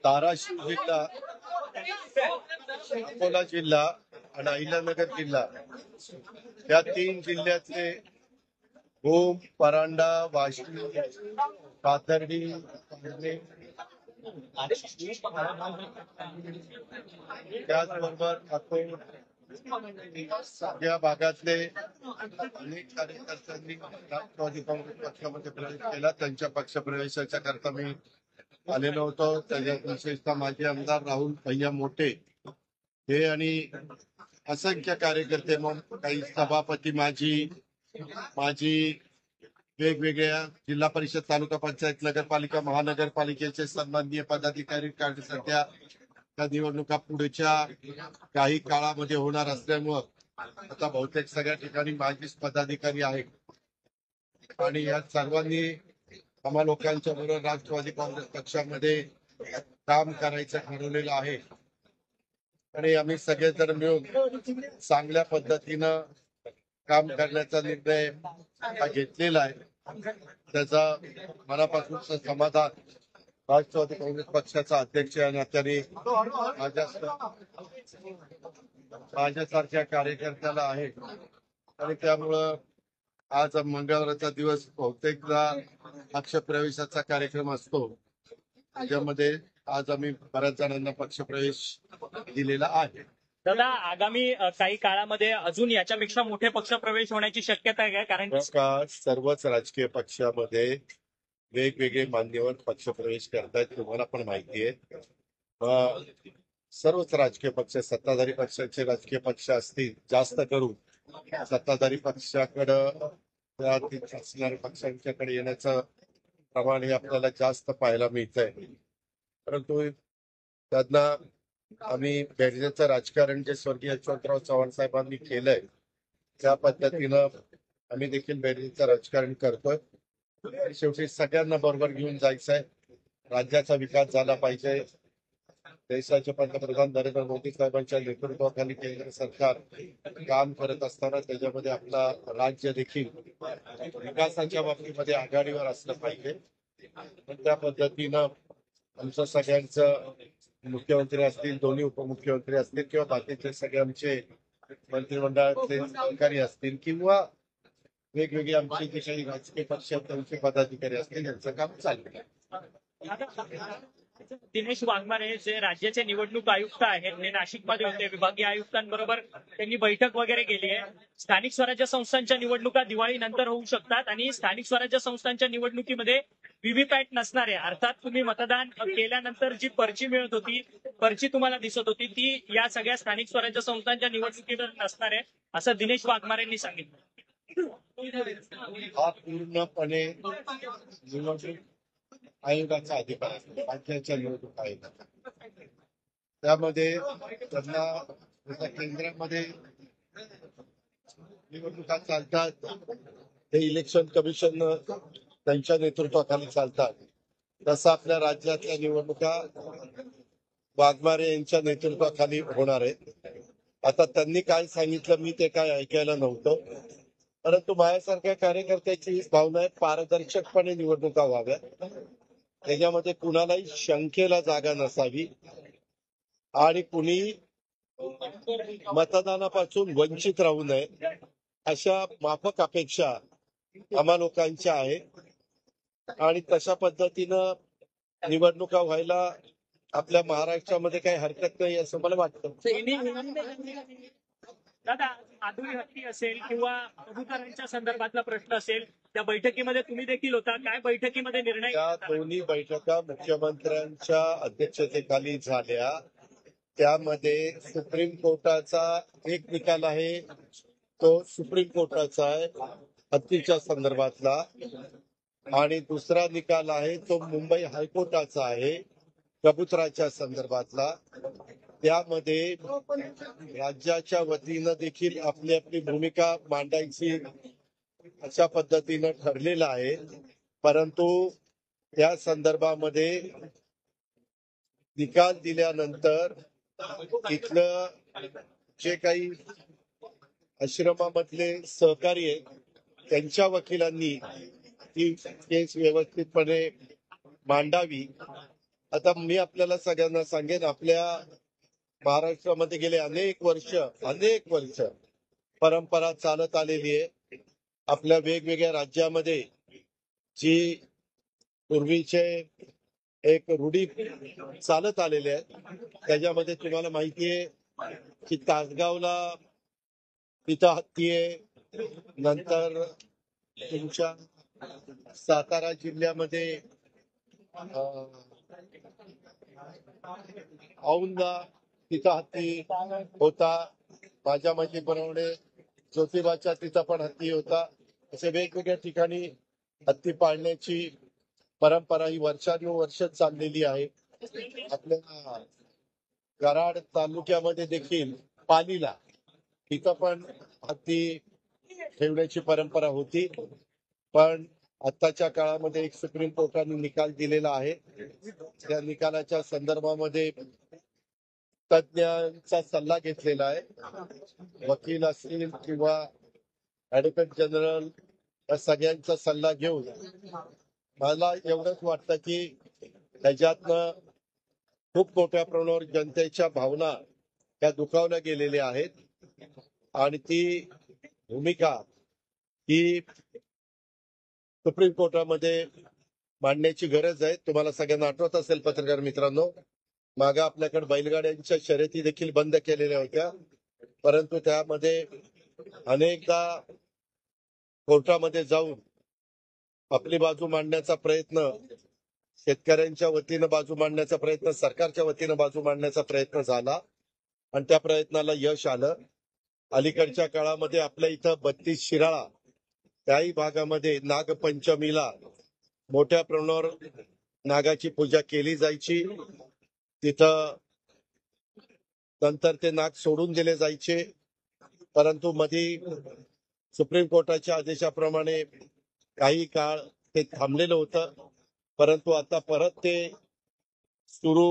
धाराशिव जिल्हा, अकोला जिल्हा आणि अहिल्यानगर जिल्हा या 3 जिल्ह्यातले भूम, परांडा, वाशिम, पाथर्डी, त्याचबरोबर अकोला या भागातले अनेक कार्यकर्त्यांनी राष्ट्रवादी काँग्रेस पक्षामध्ये प्रवेश केला. त्यांच्या पक्षप्रवेशाच्या करता मी आलेलो होतो. त्याच्यात विशेषतः माजी आमदार राहुल भैया मोठे हे आणि असंख्य कार्यकर्ते, मग काही सभापती, माजी वेगवेगळ्या जिल्हा परिषद, तालुका पंचायत, नगरपालिका, महानगरपालिकेचे सन्माननीय पदाधिकारी सध्या त्या निवडणुका पुढच्या काही काळामध्ये होणार असल्यामुळं आता बहुतेक सगळ्या ठिकाणी माजी पदाधिकारी आहेत आणि या सर्वांनी आम्हा लोकांच्या बरोबर राष्ट्रवादी काँग्रेस पक्षामध्ये काम करायचं ठरवलेलं आहे आणि आम्ही सगळेजण मिळून चांगल्या पद्धतीनं काम करण्याचा निर्णय हा घेतलेला आहे. त्याचा मनापासून समाधान राष्ट्रवादी काँग्रेस पक्षाचा अध्यक्ष या नात्याने माझ्यासारख्या कार्यकर्त्याला आहे आणि त्यामुळं आज मंगळवारचा दिवस बहुतेकदा पक्षप्रवेशाचा कार्यक्रम असतो, त्याच्यामध्ये आज आम्ही बऱ्याच जणांना पक्षप्रवेश दिलेला आहे. दादा, आगामी काही काळामध्ये अजून याच्यापेक्षा मोठे पक्षप्रवेश होण्याची शक्यता आहे का? कारण सर्वच राजकीय पक्षामध्ये वेगवेगळे मान्यवर पक्षप्रवेश करतायत, तुम्हाला पण माहिती आहे. सर्वच राजकीय पक्ष, सत्ताधारी पक्षाचे राजकीय पक्ष असतील, जास्त करून सत्ताधारी पक्षाकडं असणाऱ्या पक्षांच्याकडे येण्याचं प्रमाण हे आपल्याला जास्त पाहायला मिळतंय. परंतु त्यांना आम्ही बेरजेचं राजकारण जे स्वर्गीय यशवंतराव चव्हाण साहेबांनी केलंय त्या पद्धतीनं आम्ही देखील बेरजेचं राजकारण करतोय. शेवटी सगळ्यांना बरोबर घेऊन जायचंय. राज्याचा विकास झाला पाहिजे. देशाचे पंतप्रधान नरेंद्र मोदी साहेबांच्या नेतृत्वाखाली केंद्र सरकार काम करत असताना त्याच्यामध्ये आपला राज्य देखील विकासाच्या बाबतीमध्ये आघाडीवर असलं पाहिजे. त्या पद्धतीनं आमचं सगळ्यांचं मुख्यमंत्री असतील, दोन्ही उपमुख्यमंत्री असतील किंवा बाकीचे सगळे आमचे मंत्रिमंडळातले अधिकारी असतील किंवा वेगवेगळे आमचे जे काही राजकीय पक्ष त्यांचे पदाधिकारी असतील यांचं काम चालू आहे. दिनेश वाघमारे जे राज्याचे निवडणूक आयुक्त आहेत ते नाशिकमध्ये होते. विभागीय आयुक्तांबरोबर त्यांनी बैठक वगैरे केली आहे. स्थानिक स्वराज्य संस्थांच्या निवडणुका दिवाळीनंतर होऊ शकतात आणि स्थानिक स्वराज्य संस्थांच्या निवडणुकीमध्ये व्हीव्हीपॅट नसणार आहे. अर्थात तुम्ही मतदान केल्यानंतर जी पर्ची मिळत होती, पर्ची तुम्हाला दिसत होती, ती या सगळ्या स्थानिक स्वराज्य संस्थांच्या निवडणुकीवर नसणार आहे असं दिनेश वाघमारेंनी सांगितलं. हा पूर्णपणे निवडणूक आयोगाचा अधिकार आहे, राज्याच्या निवडणूक आयोगाचा. त्यामध्ये त्यांना केंद्रामध्ये निवडणुका चालतात, ते इलेक्शन कमिशन त्यांच्या नेतृत्वाखाली चालतात. तसं आपल्या राज्यातल्या निवडणुका वाघमारे यांच्या नेतृत्वाखाली होणार आहेत. आता त्यांनी काय सांगितलं मी ते काय ऐकायला नव्हतं, परंतु माझ्यासारख्या कार्यकर्त्याची ही भावना आहे पारदर्शकपणे निवडणुका व्हाव्यात, त्याच्यामध्ये कुणालाही शंकेला जागा नसावी आणि कुणी मतदानापासून वंचित राहू नये अशा माफक अपेक्षा आम्हा लोकांच्या आहेत आणि तशा पद्धतीनं निवडणुका व्हायला आपल्या महाराष्ट्रामध्ये काही हरकत नाही असं मला वाटतं. दादा, माधुरी हत्ती असेल किंवा कबुतरांच्या संदर्भातला प्रश्न असेल, त्या बैठकीमध्ये तुम्ही देखील होता. काय बैठकीमध्ये निर्णय? त्या दोन्ही बैठका मुख्यमंत्र्यांच्या अध्यक्षतेखाली झाल्या. त्यामध्ये सुप्रीम कोर्टाचा एक निकाल आहे, तो सुप्रीम कोर्टाचा आहे हत्तीच्या संदर्भातला, आणि दुसरा निकाल आहे तो मुंबई हायकोर्टाचा आहे कबुतराच्या संदर्भातला. त्यामध्ये राज्याच्या वतीनं देखील आपली आपली भूमिका मांडायची अशा पद्धतीनं ठरलेलं आहे. परंतु त्या संदर्भामध्ये निकाल दिल्यानंतर इथलं जे काही आश्रमामधले सहकारी आहेत त्यांच्या वकिलांनी ती केस व्यवस्थितपणे मांडावी. आता मी आपल्याला सगळ्यांना सांगेन, आपल्या महाराष्ट्रामध्ये गेले अनेक वर्ष परंपरा चालत आलेली आहे. आपल्या वेगवेगळ्या राज्यामध्ये जी पूर्वीचे एक रूढी चालत आलेले आहेत, त्याच्यामध्ये तुम्हाला माहिती आहे की तासगावला तिथं हत्ती आहे. नंतर तुमच्या सातारा जिल्ह्यामध्ये औंधा तिथं हत्ती होता. माझ्या माहितीप्रमाणे ज्योतिबाच्या तिथं पण हत्ती होता. असे वेगवेगळ्या ठिकाणी हत्ती पाळण्याची परंपरा ही वर्षानुवर्ष चाललेली आहे. आपल्या कराड तालुक्यामध्ये देखील पालीला तिथं पण हत्ती ठेवण्याची परंपरा होती. पण आताच्या काळामध्ये एक सुप्रीम कोर्टाने निकाल दिलेला आहे. त्या निकालाच्या संदर्भामध्ये तज्ञांचा सल्ला घेतलेला आहे. वकील असतील किंवा ऍडव्होकेट जनरल या सगळ्यांचा सल्ला घेऊन मला एवढंच वाटतं की त्याच्यातनं खूप मोठ्या प्रमाणावर जनतेच्या भावना त्या दुखावल्या गेलेल्या आहेत आणि ती भूमिका ही सुप्रीम कोर्टामध्ये मांडण्याची गरज आहे. तुम्हाला सगळ्यांना आठवत असेल पत्रकार मित्रांनो, मागे आपल्याकडे बैलगाड्यांच्या शर्यती देखील बंद केलेल्या होत्या, परंतु त्यामध्ये अनेकदा कोर्टामध्ये जाऊन आपली बाजू मांडण्याचा प्रयत्न, शेतकऱ्यांच्या वतीनं बाजू मांडण्याचा प्रयत्न, सरकारच्या वतीनं बाजू मांडण्याचा प्रयत्न झाला आणि त्या प्रयत्नाला यश आलं. अलीकडच्या काळामध्ये आपल्या इथं 32 शिराळा त्याही भागामध्ये नागपंचमीला मोठ्या प्रमाणावर नागाची पूजा केली जायची. तिथं नंतर ते नाग सोडून दिले जायचे, परंतु मधी सुप्रीम कोर्टाच्या आदेशाप्रमाणे काही काळ ते थांबलेलं होतं. परंतु आता परत ते सुरू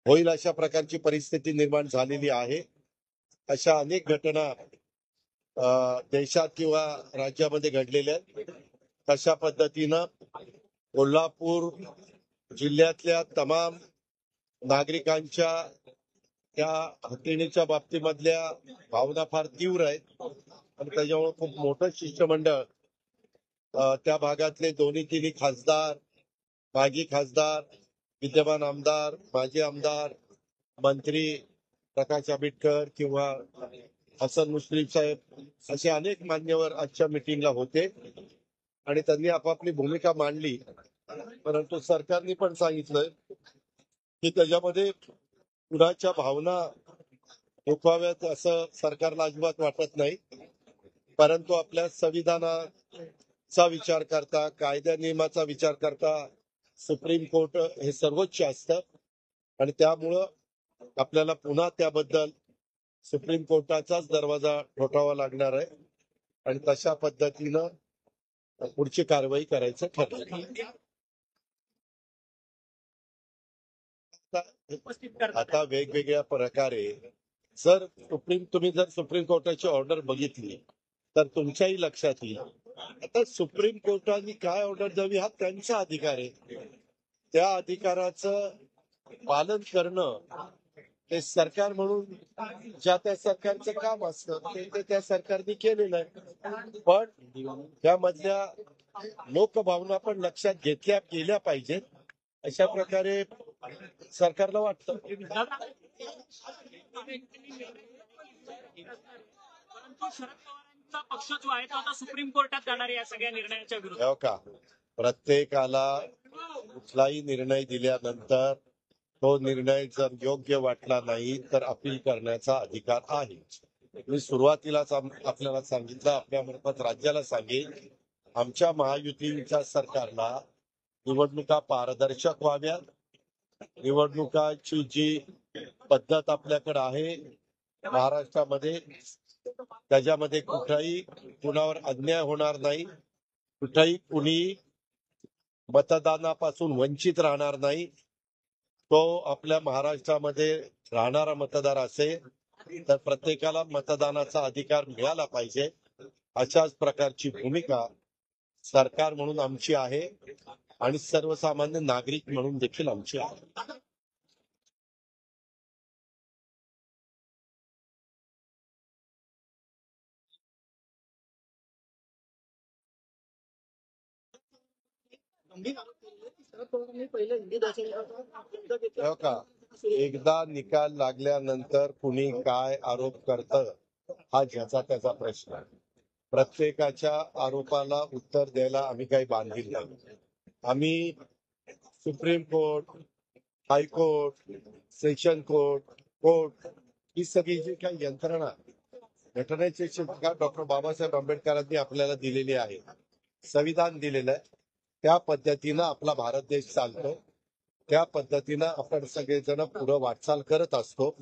होईल अशा प्रकारची परिस्थिती निर्माण झालेली आहे. अशा अनेक घटना देशात किंवा राज्यामध्ये घडलेल्या आहेत. तशा पद्धतीनं कोल्हापूर जिल्ह्यातल्या तमाम नागरिकांच्या त्या हत्तीणीच्या बाबतीमधल्या भावना फार तीव्र आहेत आणि त्याच्यामुळे खूप मोठं शिष्टमंडळ त्या भागातले दोन्ही तिन्ही खासदार, माजी खासदार, विद्यमान आमदार, माजी आमदार, मंत्री प्रकाश आंबेडकर किंवा हसन मुश्रीफ साहेब असे अनेक मान्यवर आजच्या मिटिंगला होते आणि त्यांनी आपापली भूमिका मांडली. परंतु सरकारने पण सांगितलं की त्याच्यामध्ये कुणाच्या भावना दुखाव्यात असं सरकारला अजिबात वाटत नाही. परंतु आपल्या संविधानाचा विचार करता, कायदा नियमाचा विचार करता सुप्रीम कोर्ट हे सर्वोच्च असतं आणि त्यामुळं आपल्याला पुन्हा त्याबद्दल सुप्रीम कोर्टाचाच दरवाजा ठोठावा लागणार आहे आणि तशा पद्धतीनं पुढची कारवाई करायचं ठरलं. आता वेगवेगळ्या प्रकारे तुम्ही जर सुप्रीम कोर्टाची ऑर्डर बघितली तर तुमच्याही लक्षात येईल. आता सुप्रीम कोर्टाने काय ऑर्डर द्यावी हा त्यांचा अधिकार आहे. त्या अधिकाराचं पालन करणं ते सरकार म्हणून ज्या त्या सरकारचं काम असतं ते त्या सरकारने केलेलं आहे. पण त्यामधल्या लोकभावना पण लक्षात घेतल्या गेल्या पाहिजेत अशा प्रकारे सरकारला वाटतं. परंतु शरद पवारांचा पक्ष जो आहे तो आता सुप्रीम कोर्टात जाणार आहे या सगळ्या निर्णयाच्या विरोधात. हो का? प्रत्येकाला कुठलाही निर्णय दिल्यानंतर तो निर्णय जर योग्य वाटला नाही तर अपील करण्याचा अधिकार आहे. मी सुरुवातीलाच आपल्याला सांगितलं, आपल्या मार्फत राज्याला सांगेन, आमच्या महायुतीच्या सरकारला निवडणुका पारदर्शक व्हाव्यात. निवडणुकाची जी पद्धत आपल्याकडे आहे महाराष्ट्रामध्ये त्याच्यामध्ये कुठलाही कुणावर अन्याय होणार नाही, कुठेही कुणी मतदानापासून वंचित राहणार नाही. तो आपल्या महाराष्ट्रामध्ये राहणारा मतदार असेल तर प्रत्येकाला मतदानाचा अधिकार मिळाला पाहिजे अशाच प्रकारची भूमिका सरकार म्हणून आमची आहे आणि सर्वसामान्य नागरिक म्हणून देखील आमची आहे. हो का? एकदा निकाल लागल्यानंतर कुणी काय आरोप करतं हा ज्याचा त्याचा प्रश्न आहे. प्रत्येकाच्या आरोपाला उत्तर द्यायला आम्ही काही बांधील नाही. आम्ही supreme court, high court, session court ही सगळी जी काही यंत्रणा घटनेची शिक्षा डॉक्टर बाबासाहेब आंबेडकरांनी आपल्याला दिलेली आहे, संविधान दिलेलं आहे, त्या पद्धतीनं आपला भारत देश चालतो. त्या पद्धतीनं आपण सगळेजण पुढे वाटचाल करत असतो.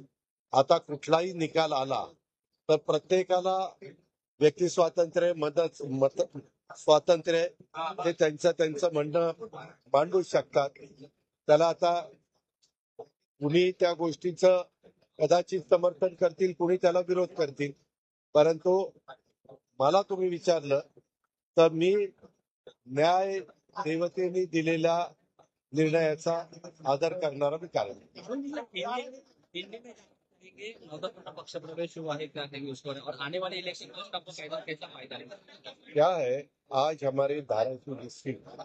आता कुठलाही निकाल आला तर प्रत्येकाला व्यक्ती स्वातंत्र्य, मत स्वातंत्र्य ते त्यांचं म्हणणं मांडू शकतात. त्याला आता कुणी त्या गोष्टीचं कदाचित समर्थन करतील, कुणी त्याला विरोध करतील. परंतु मला तुम्ही विचारलं तर मी न्याय देवतेने दिलेल्या निर्णयाचा आदर करणारा मी कारण. महत्वपूर्ण पक्ष प्रवेश हुआ है क्या है उसको और आने वाले इलेक्शन में उसका कैसा फायदा है? क्या है, आज हमारे धाराशिव डिस्ट्रिक्ट,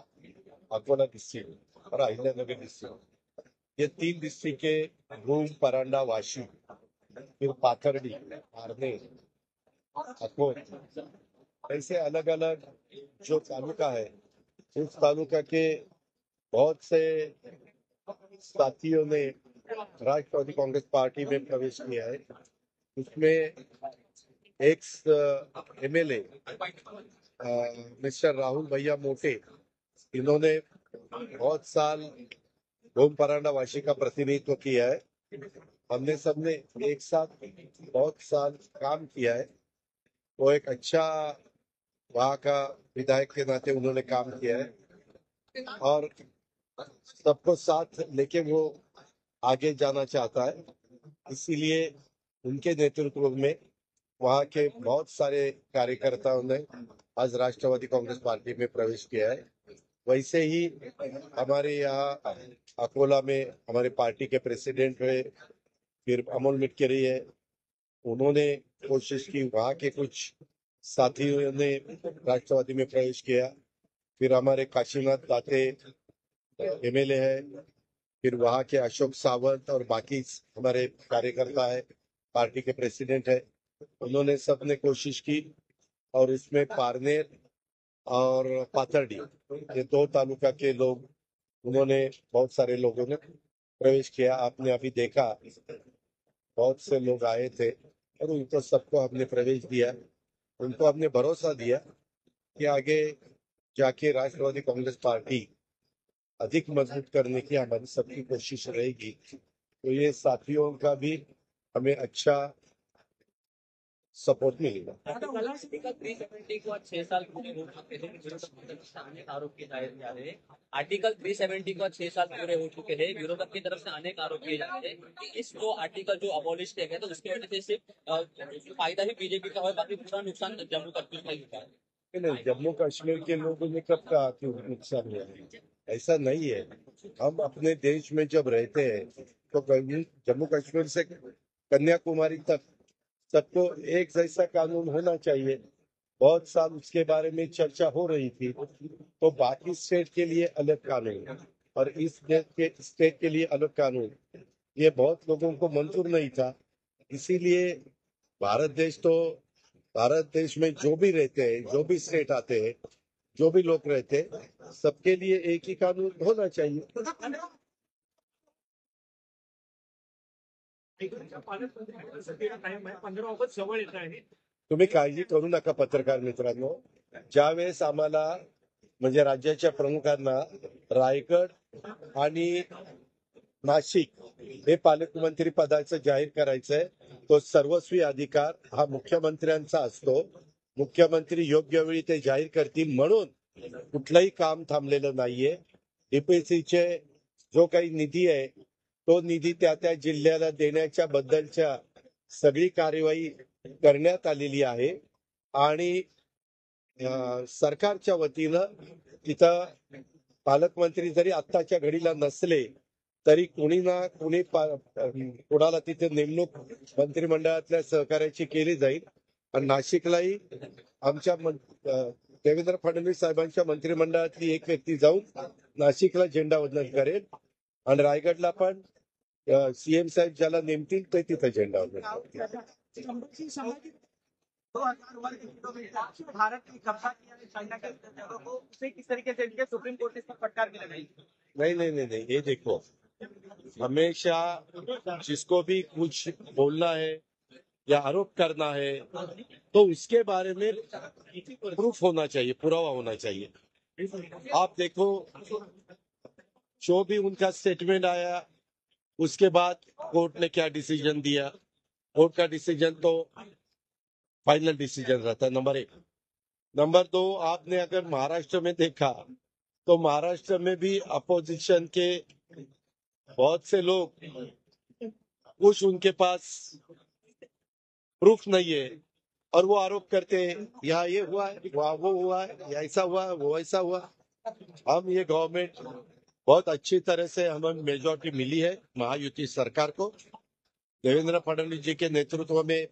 अकोला डिस्ट्रिक्ट और अहिल्यानगर डिस्ट्रिक्ट, ये 3 डिस्ट्रिक्ट के रूम, परांडा, वाशी, फिर पाथर्डी, आर्ने, अकोट, ऐसे अलग अलग जो तालुका है, उस तालुका के बहुत से साथियों ने राष्ट्रवादी कांग्रेस पार्टी में प्रवेश किया है. उसमें एक्स एमएलए मिस्टर राहुल भैया मोटे, इन्होंने बहुत साल भूम परांडा वाशी का प्रतिनिधित्व किया है. हमने सबने एक साथ बहुत साल काम किया है. वो एक अच्छा वहाँ का विधायक के नाते उन्होंने काम किया है और सबको साथ लेके वो आगे जाना चाहता है. इसीलिए उनके नेतृत्व में वहाँ के बहुत सारे कार्यकर्ताओं ने आज राष्ट्रवादी कांग्रेस पार्टी में प्रवेश किया है. वैसे ही हमारे यहाँ अकोला में हमारे पार्टी के प्रेसिडेंट हुए, फिर अमोल मिटकरी है, उन्होंने कोशिश की. वहाँ के कुछ साथियों ने राष्ट्रवादी में प्रवेश किया. फिर हमारे काशीनाथ दाते एमएलए है, फिर वहाँ के अशोक सावंत और बाकी हमारे कार्यकर्ता है, पार्टी के प्रेसिडेंट है, उन्होंने सबने कोशिश की और इसमें पारनेर और पाथर्डी ये 2 तालुका के लोग, उन्होंने बहुत सारे लोगों ने प्रवेश किया. आपने अभी देखा बहुत से लोग आए थे और उनको सबको हमने प्रवेश दिया. उनको हमने भरोसा दिया कि आगे जाके राष्ट्रवादी कांग्रेस पार्टी अधिक मजबूत करने की हमारी सबकी कोशिश रहेगी. तो ये साथियों का भी हमें अच्छा सपोर्ट मिलेगा. आर्टिकल 370 को 6 साल पूरे हो चुके हैं, विरोधक की तरफ से अनेक आरोप किए जा रहे हैं. आर्टिकल 370 को 6 साल पूरे हो चुके हैं, विरोधक की तरफ से अनेक आरोप किए जा रहे हैं कि इस जो आर्टिकल जो अबॉलिश किया गया तो उसकी वजह से सिर्फ फायदा ही बीजेपी का है, बाकी पूरा नुकसान जम्मू कश्मीर का ही होता है. नहीं, जम्मू कश्मीर के लोगों ने कब कहा कि नुकसान हुआ है? ऐसा नहीं है. हम अपने देश में जब रहते हैं तो जम्मू कश्मीर से कन्याकुमारी तक सबको एक जैसा कानून होना चाहिए. बहुत साल उसके बारे में चर्चा हो रही थी. तो बाकी स्टेट के लिए अलग कानून और इस स्टेट के लिए अलग कानून, ये बहुत लोगों को मंजूर नहीं था. इसीलिए भारत देश में जो भी रहते हैं, जो भी स्टेट आते हैं, जो भी लोग रहते हैं, सबके लिए एक ही कानून होना चाहिए. टाइम आहे, 15 ऑगस्ट जवळ येत आहे. तुम्ही काळजी करू नका पत्रकार मित्रांनो. ज्यावेळेस आम्हाला म्हणजे राज्याच्या प्रमुखांना रायगड आणि नाशिक हे पालकमंत्री पदाचं जाहीर करायचंय, तो सर्वस्वी अधिकार हा मुख्यमंत्र्यांचा असतो. मुख्यमंत्री योग्य वेळी ते जाहीर करतील, म्हणून कुठलंही काम थांबलेलं नाहीये. डीपीसीचे जो काही निधी आहे तो निधी त्या त्या जिल्ह्याला देण्याच्या बद्दलच्या सगळी कार्यवाही करण्यात आलेली आहे आणि सरकारच्या वतीनं तिथं पालकमंत्री जरी आत्ताच्या घडीला नसले तरी कोणी ना कोणी कोणाला तिथे नेमणूक मंत्रिमंडळातल्या सहकार्याची केली जाईल. आणि नाशिकलाही आमच्या देवेंद्र फडणवीस साहेबांच्या मंत्रिमंडळातली एक व्यक्ती जाऊन नाशिकला झेंडावंदन करेल आणि रायगडला पण सीएम साहेब ज्याला नेमतील ते तिथे झेंडावंदन करेल. संबंधित 2000 वर्ग किलोमीटर भारत ने कब्जा किया है चाइना के जगह को, उसे किस तरीके से इनके सुप्रीम कोर्ट ने इस पर फटकार भी लगाई? नहीं, ये देखो, हमेशा जिसको भी कुछ बोलना है या आरोप करना है तो उसके बारे में प्रूफ होना चाहिए, पुरावा होना चाहिए. आप देखो, जो भी उनका स्टेटमेंट आया उसके बाद कोर्ट ने क्या डिसीजन दिया. कोर्ट का डिसीजन तो फाइनल डिसीजन रहता है, नंबर 1. नंबर 2, आपने अगर महाराष्ट्र में देखा तो महाराष्ट्र में भी अपोजिशन के बहुत से लोग, कुछ उनके पास प्रूफ नहीं है और वो आरोप करते हैं यहाँ ये हुआ है, वहाँ वो हुआ है, ये ऐसा हुआ है, वो ऐसा हुआ. हम ये गवर्नमेंट बहुत अच्छी तरह से हमें मेजोरिटी मिली है महायुति सरकार को. देवेंद्र फडणवीस जी के नेतृत्व में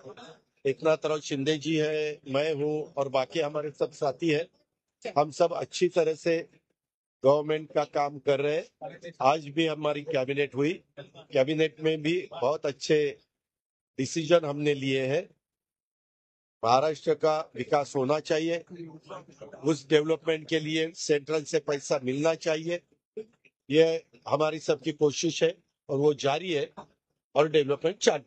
एकनाथराव शिंदे जी है, मैं हूँ और बाकी हमारे सब साथी हैं. हम सब अच्छी तरह से गवर्नमेंट का काम कर रहे हैं. आज भी हमारी कैबिनेट हुई, कैबिनेट में भी बहुत अच्छे डिसीजन हमने लिए हैं. महाराष्ट्र का विकास होना चाहिए, उस डेवलपमेंट के लिए सेंट्रल से पैसा मिलना चाहिए. ये हमारी सबकी कोशिश है और वो जारी है और डेवलपमेंट चालू.